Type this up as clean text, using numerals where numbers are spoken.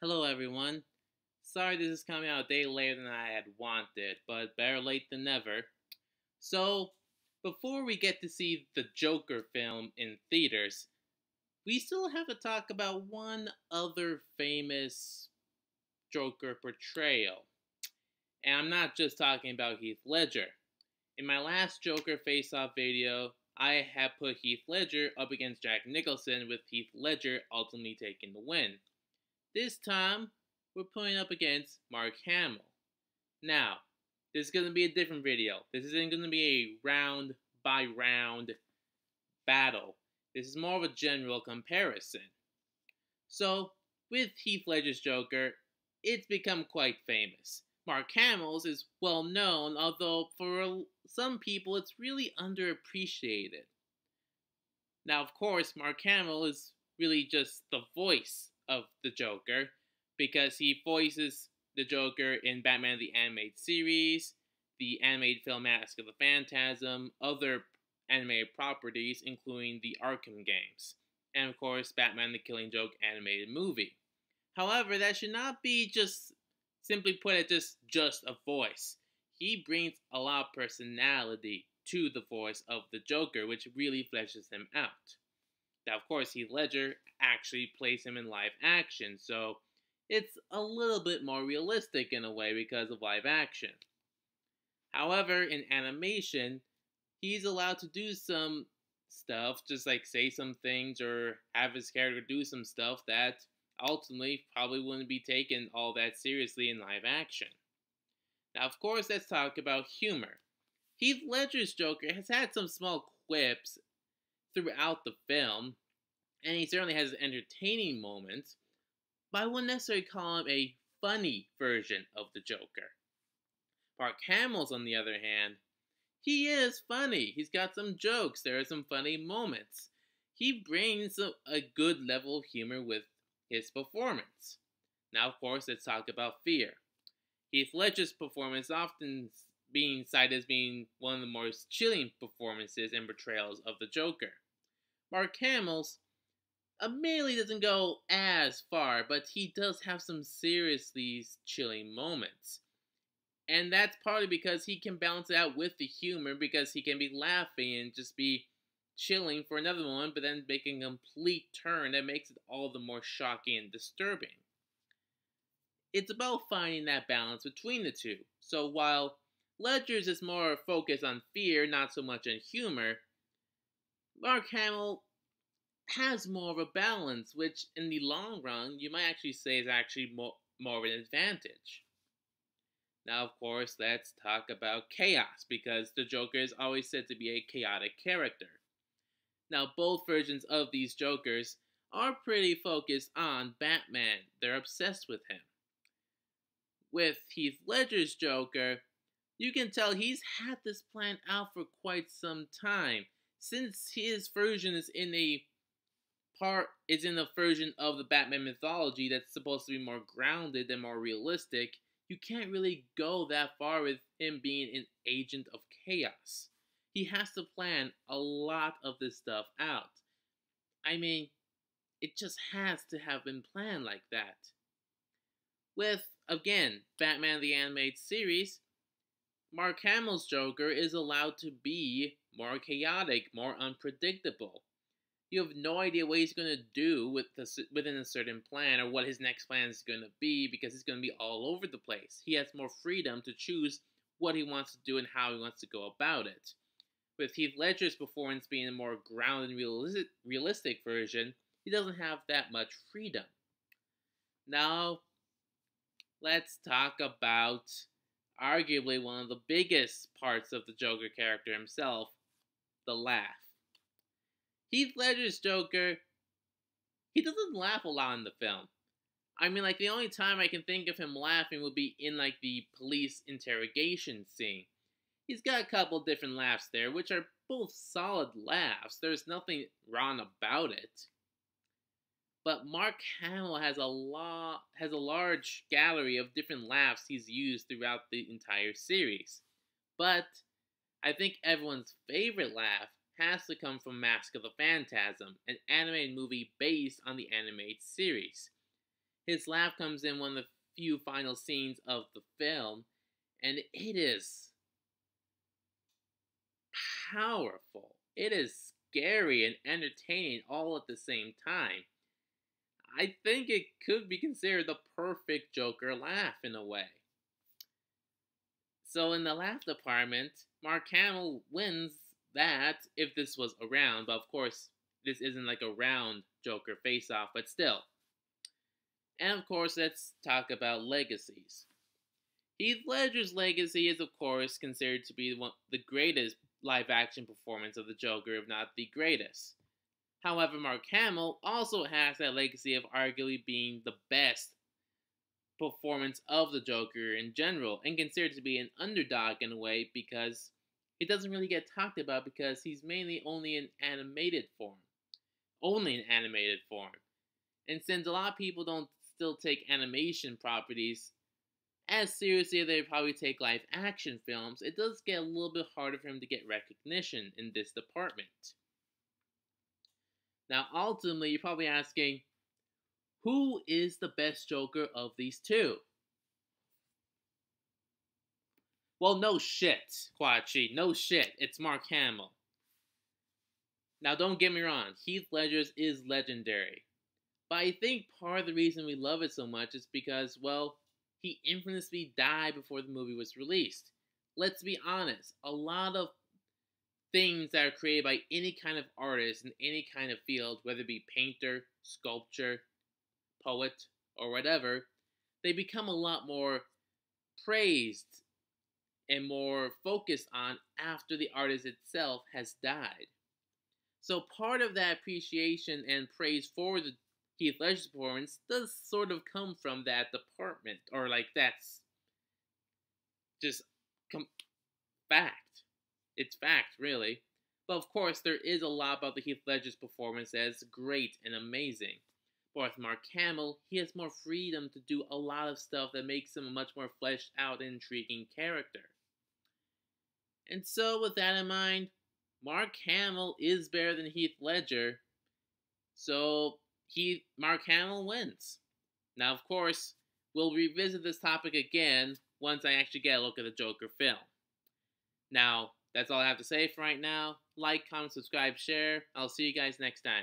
Hello everyone. Sorry this is coming out a day later than I had wanted, but better late than never. So, before we get to see the Joker film in theaters, we still have to talk about one other famous Joker portrayal. And I'm not just talking about Heath Ledger. In my last Joker face-off video, I have put Heath Ledger up against Jack Nicholson, with Heath Ledger ultimately taking the win. This time, we're putting up against Mark Hamill. Now, this is going to be a different video. This isn't going to be a round by round battle. This is more of a general comparison. So, with Heath Ledger's Joker, it's become quite famous. Mark Hamill's is well known, although for some people it's really underappreciated. Now, of course, Mark Hamill is really just the voice of the Joker, because he voices the Joker in Batman the Animated Series, the animated film Mask of the Phantasm, other animated properties including the Arkham games, and of course Batman the Killing Joke animated movie. However, that should not be just simply put as just a voice. He brings a lot of personality to the voice of the Joker, which really fleshes him out. Now, of course, Heath Ledger actually plays him in live action, so it's a little bit more realistic in a way because of live action. However, in animation, he's allowed to do some stuff, just like say some things or have his character do some stuff that ultimately probably wouldn't be taken all that seriously in live action. Now, of course, let's talk about humor. Heath Ledger's Joker has had some small quips throughout the film, and he certainly has entertaining moments, but I wouldn't necessarily call him a funny version of the Joker. Mark Hamill's, on the other hand, he is funny. He's got some jokes. There are some funny moments. He brings a good level of humor with his performance. Now, of course, let's talk about fear. Heath Ledger's performance often being cited as being one of the most chilling performances and portrayals of the Joker. Mark Hamill's admittedly doesn't go as far, but he does have some seriously chilling moments. And that's partly because he can balance it out with the humor, because he can be laughing and just be chilling for another moment, but then make a complete turn that makes it all the more shocking and disturbing. It's about finding that balance between the two. So while Ledger's is more focused on fear, not so much on humor, Mark Hamill has more of a balance, which in the long run you might actually say is actually more of an advantage. Now, of course, let's talk about chaos, because the Joker is always said to be a chaotic character. Now, both versions of these Jokers are pretty focused on Batman. They're obsessed with him. With Heath Ledger's Joker, you can tell he's had this plan out for quite some time, since his version is in a version of the Batman mythology that's supposed to be more grounded and more realistic. You can't really go that far with him being an agent of chaos. He has to plan a lot of this stuff out. I mean, it just has to have been planned like that. With, again, Batman the Animated Series, Mark Hamill's Joker is allowed to be more chaotic, more unpredictable. You have no idea what he's going to do within a certain plan, or what his next plan is going to be, because it's going to be all over the place. He has more freedom to choose what he wants to do and how he wants to go about it. With Heath Ledger's performance being a more grounded and realistic version, he doesn't have that much freedom. Now, let's talk about arguably one of the biggest parts of the Joker character himself, the laugh. Heath Ledger's Joker, he doesn't laugh a lot in the film. I mean, like, the only time I can think of him laughing would be in, like, the police interrogation scene. He's got a couple different laughs there, which are both solid laughs. There's nothing wrong about it. But Mark Hamill has a large gallery of different laughs he's used throughout the entire series. But I think everyone's favorite laugh has to come from Mask of the Phantasm, an animated movie based on the animated series. his laugh comes in one of the few final scenes of the film, and it is powerful. It is scary and entertaining all at the same time. I think it could be considered the perfect Joker laugh in a way. So in the laugh department, Mark Hamill wins that if this was around, but of course this isn't like a round Joker face-off, but still. And of course, let's talk about legacies. Heath Ledger's legacy is of course considered to be the greatest live-action performance of the Joker, if not the greatest. However, Mark Hamill also has that legacy of arguably being the best performance of the Joker in general, and considered to be an underdog in a way because he doesn't really get talked about because he's mainly only in animated form. Only in animated form. And since a lot of people don't still take animation properties as seriously as they probably take live action films, it does get a little bit harder for him to get recognition in this department. Now, ultimately, you're probably asking, who is the best Joker of these two? Well, no shit, Quachi. No shit. It's Mark Hamill. Now, don't get me wrong. Heath Ledger's is legendary. But I think part of the reason we love it so much is because, well, he infamously died before the movie was released. Let's be honest. A lot of things that are created by any kind of artist in any kind of field, whether it be painter, sculpture, poet, or whatever, they become a lot more praised and more focused on after the artist itself has died. So part of that appreciation and praise for the Heath Ledger's performance does sort of come from that department, or like that's just fact. It's fact, really. But of course, there is a lot about the Heath Ledger's performance that is great and amazing. But with Mark Hamill, he has more freedom to do a lot of stuff that makes him a much more fleshed out and intriguing character. And so, with that in mind, Mark Hamill is better than Heath Ledger. So, Mark Hamill wins. Now, of course, we'll revisit this topic again once I actually get a look at the Joker film. Now, that's all I have to say for right now. Like, comment, subscribe, share. I'll see you guys next time.